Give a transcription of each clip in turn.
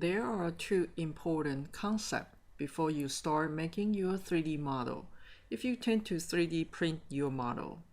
There are two important concepts before you start making your 3D model if you tend to 3D print your model.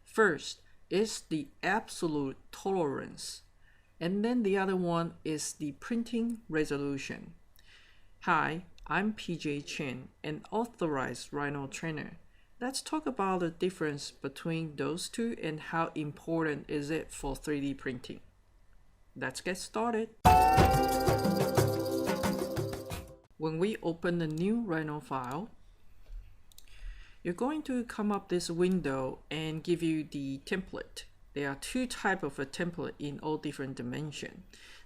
First is the absolute tolerance, and then the other one is the printing resolution. Hi, I'm PJ Chen, an authorized Rhino trainer. Let's talk about the difference between those two and how important is it for 3D printing. Let's get started. When we open the new Rhino file, you're going to come up this window and give you the template. There are two types of a template in all different dimensions.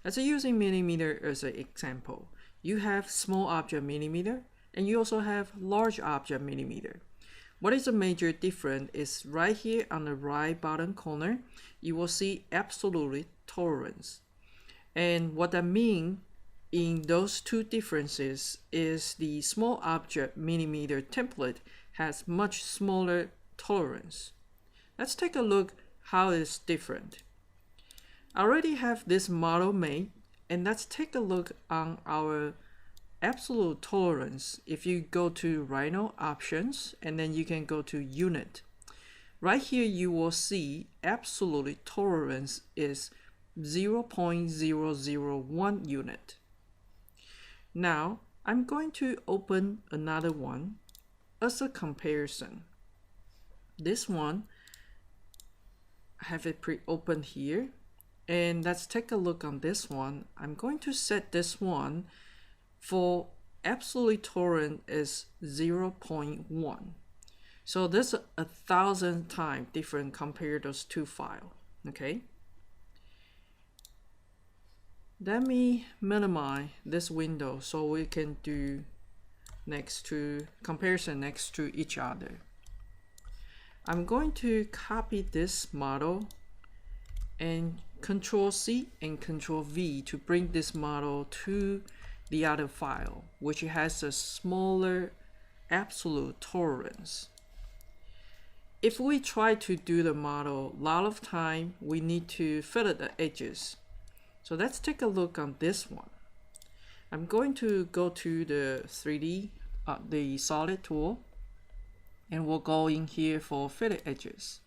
Let's using millimeter as an example. You have small object millimeter, and you also have large object millimeter. What is the major difference is right here on the right bottom corner, you will see absolute tolerance. And what that means in those two differences is the small object millimeter template has much smaller tolerance. Let's take a look how it's different. I already have this model made, and let's take a look on our absolute tolerance. If you go to Rhino options and then you can go to unit. Right here you will see absolute tolerance is 0.001 unit. Now I'm going to open another one as a comparison. This one, I have it pre-opened here, and let's take a look on this one. I'm going to set this one for absolute tolerance is 0.1. So this is 1,000 times different compared to those two files. Okay. Let me minimize this window so we can do comparison next to each other. I'm going to copy this model and Control C and Control V to bring this model to the other file, which has a smaller absolute tolerance. If we try to do the model, a lot of time we need to fill the edges. So let's take a look on this one. I'm going to go to the 3D, the solid tool, and we'll go in here for Phillip Edges.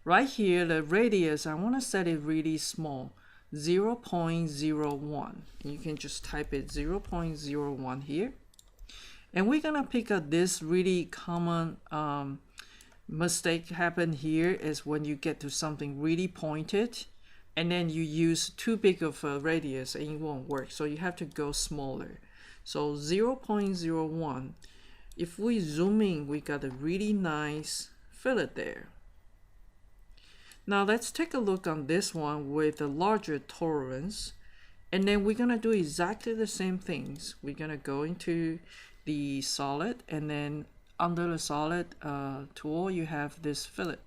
Right here, the radius, I want to set it really small, 0.01. You can just type it 0.01 here. And we're going to pick up this really common mistake happen here is when you get to something really pointed, and then you use too big of a radius and it won't work. So you have to go smaller. So 0.01. If we zoom in, we got a really nice fillet there. Now let's take a look on this one with a larger tolerance. And then we're gonna do exactly the same things. We're gonna go into the solid, and then under the solid tool, you have this Phillip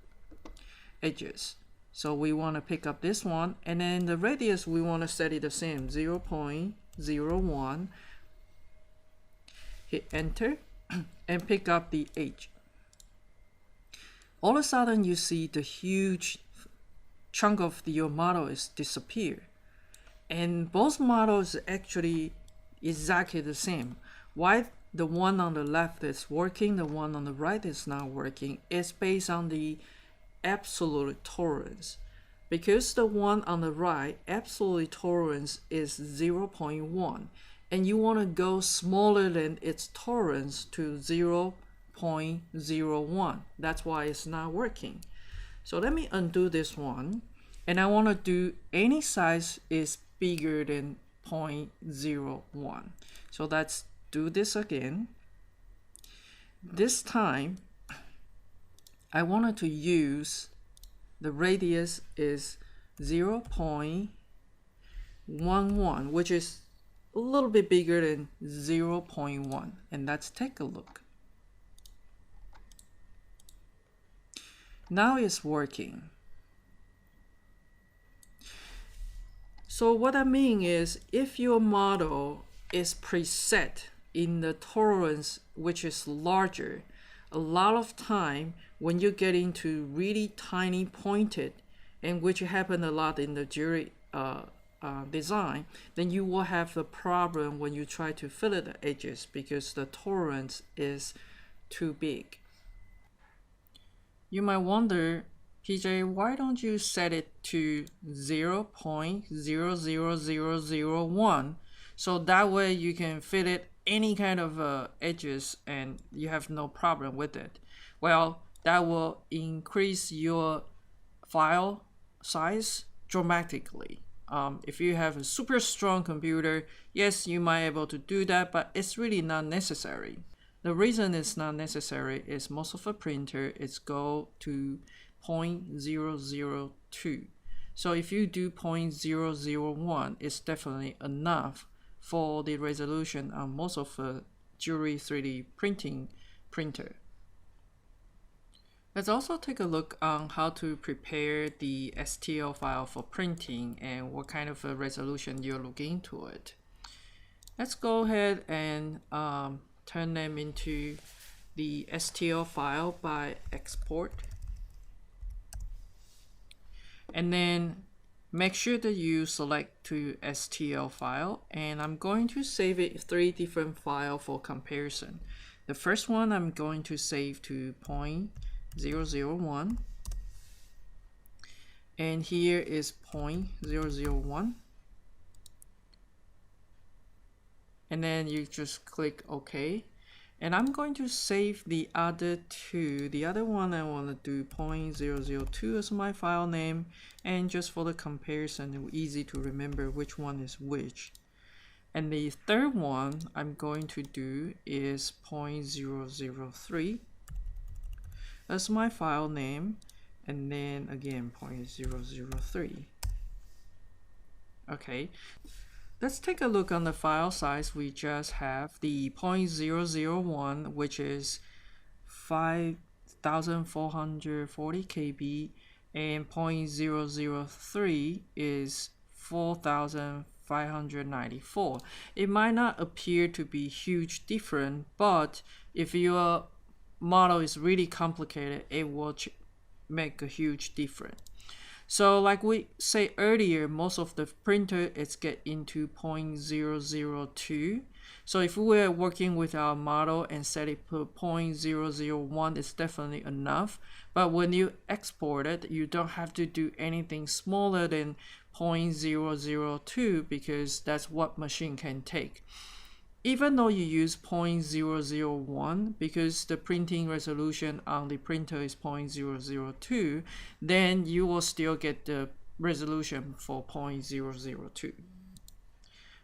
Edges. So we want to pick up this one, and then the radius we want to set it the same, 0.01. Hit enter and pick up the edge. All of a sudden you see the huge chunk of your model is disappear, and both models actually exactly the same. Why the one on the left is working, the one on the right is not working? It's based on the absolute tolerance, because the one on the right absolute tolerance is 0.1, and you want to go smaller than its tolerance to 0.01. That's why it's not working. So let me undo this one, and I want to do any size is bigger than 0.01. So let's do this again. This time I wanted to use the radius is 0.11, which is a little bit bigger than 0.1. And let's take a look. Now it's working. So what I mean is, if your model is preset in the tolerance which is larger, a lot of time when you get into really tiny pointed, and which happen a lot in the jewelry design, then you will have the problem when you try to fill the edges because the tolerance is too big. You might wonder, PJ, why don't you set it to 0.00001 so that way you can fit it any kind of edges and you have no problem with it? Well, that will increase your file size dramatically. If you have a super strong computer, yes, you might be able to do that, but it's really not necessary. The reason it's not necessary is most of the printer is go to 0.002. So if you do 0.001, it's definitely enough for the resolution on most of the jewelry 3D printing printer. Let's also take a look on how to prepare the STL file for printing and what kind of a resolution you're looking into it. Let's go ahead and turn them into the STL file by export. And then make sure that you select to STL file, and I'm going to save it 3 different files for comparison. The first one I'm going to save to 0.001, and here is 0.001, and then you just click OK. And I'm going to save the other two. The other one I want to do 0.002 as my file name, and just for the comparison, it's easy to remember which one is which. And the third one I'm going to do is 0.003 as my file name, and then again 0.003. Okay. Let's take a look on the file size. We just have the 0.001, which is 5,440 KB, and 0.003 is 4,594. It might not appear to be huge difference, but if your model is really complicated, it will make a huge difference. So like we say earlier, most of the printer is get into 0.002. So if we're working with our model and set it to 0.001, it's definitely enough. But when you export it, you don't have to do anything smaller than 0.002 because that's what machine can take. Even though you use 0.001, because the printing resolution on the printer is 0.002, then you will still get the resolution for 0.002.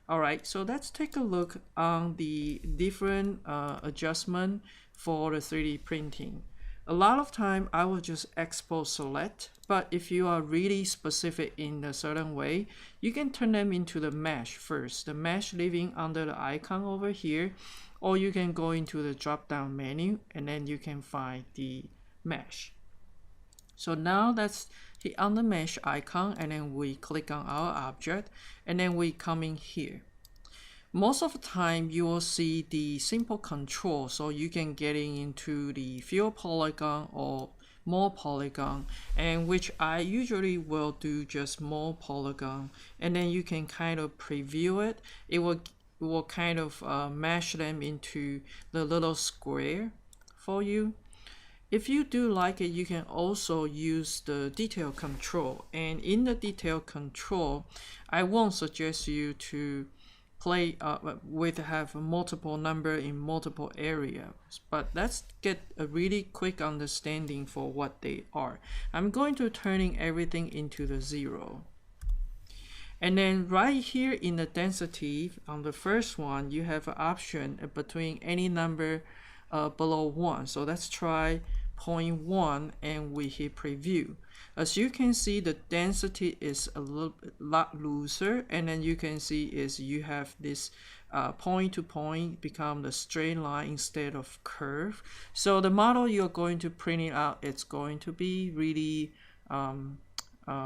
All right, so let's take a look on the different adjustment for the 3D printing. A lot of time I will just export select, but if you are really specific in a certain way, you can turn them into the mesh first. The mesh living under the icon over here, or you can go into the drop down menu and then you can find the mesh. So now let's hit on the mesh icon and then we click on our object and then we come in here. Most of the time you will see the simple control, so you can get into the fewer polygon or more polygon, and which I usually will do just more polygon, and then you can kind of preview it. It will kind of mash them into the little square for you. If you do like it, you can also use the detail control, and in the detail control I won't suggest you to play have multiple number in multiple areas, but let's get a really quick understanding for what they are. I'm going to turning everything into the 0, and then right here in the density on the first one you have an option between any number below 1. So let's try 0.1 and we hit preview. As you can see, the density is a lot looser, and then you can see is you have this point to point become the straight line instead of curve. So the model you're going to print it out, it's going to be really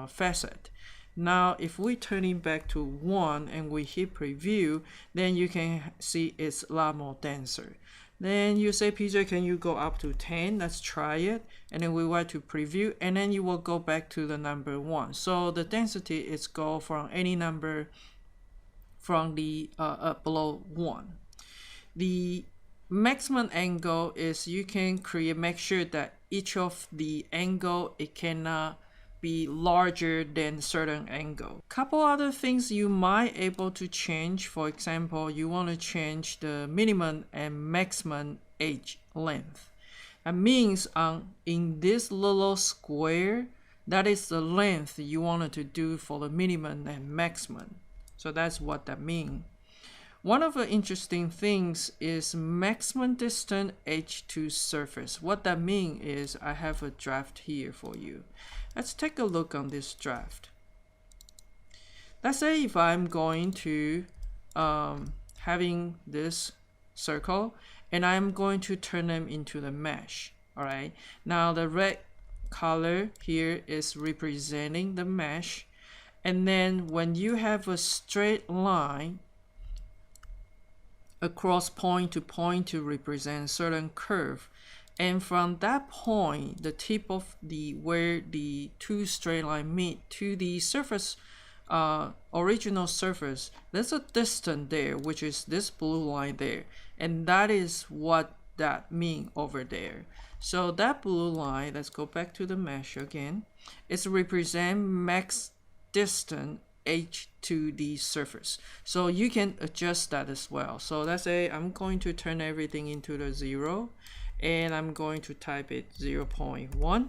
facet. Now if we turn it back to 1 and we hit preview, then you can see it's a lot more denser. Then you say, PJ, can you go up to 10? Let's try it. And then we want to preview, and then you will go back to the number 1. So the density is go from any number from the below 1. The maximum angle is you can make sure that each of the angle, it cannot be larger than certain angle. Couple other things you might able to change. For example, you want to change the minimum and maximum edge length. That means in this little square, that is the length you wanted to do for the minimum and maximum. So that's what that means. One of the interesting things is maximum distance edge to surface. What that means is I have a draft here for you. Let's take a look on this draft. Let's say if I'm going to having this circle and I'm going to turn them into the mesh. All right. Now the red color here is representing the mesh. And then when you have a straight line across point to represent certain curve, and from that point, the tip of the where the two straight line meet to the surface, original surface, there's a distance there, which is this blue line there, and that is what that means over there. So that blue line, let's go back to the mesh again, is represent max distance edge to the surface. So you can adjust that as well. So let's say I'm going to turn everything into the 0, and I'm going to type it 0.1,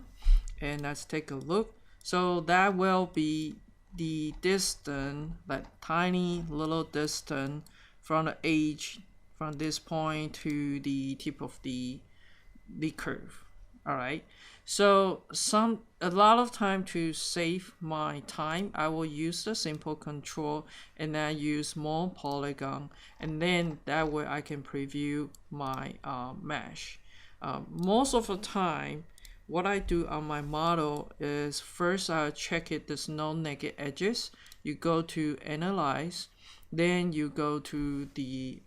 and let's take a look. So that will be the distance, that tiny little distance from the edge, from this point to the tip of the curve. All right. So a lot of time to save my time, I will use the simple control, and then I use more polygon, and then that way I can preview my mesh. Most of the time, what I do on my model is first I'll check it, there's no naked edges. You go to Analyze, then you go to the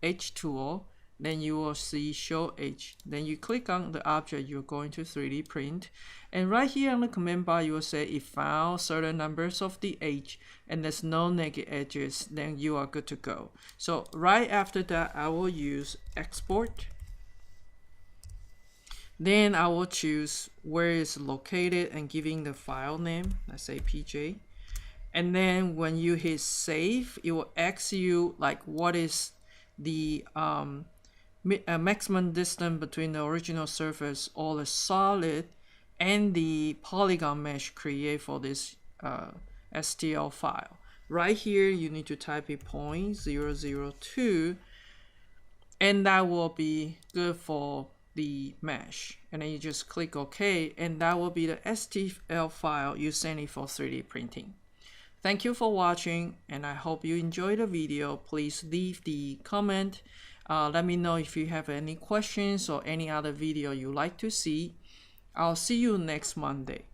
Edge tool, then you will see Show Edge. Then you click on the object you're going to 3D print, and right here on the command bar you will say it found certain numbers of the edge and there's no naked edges, then you are good to go. So right after that, I will use Export. Then I will choose where it's located and giving the file name, let's say PJ. And then when you hit save, it will ask you like what is the maximum distance between the original surface or the solid and the polygon mesh create for this STL file. Right here, you need to type a 0.002, and that will be good for the mesh. And then you just click OK, and that will be the STL file you send it for 3D printing. Thank you for watching, and I hope you enjoyed the video. Please leave the comment. Let me know if you have any questions or any other video you'd like to see. I'll see you next Monday.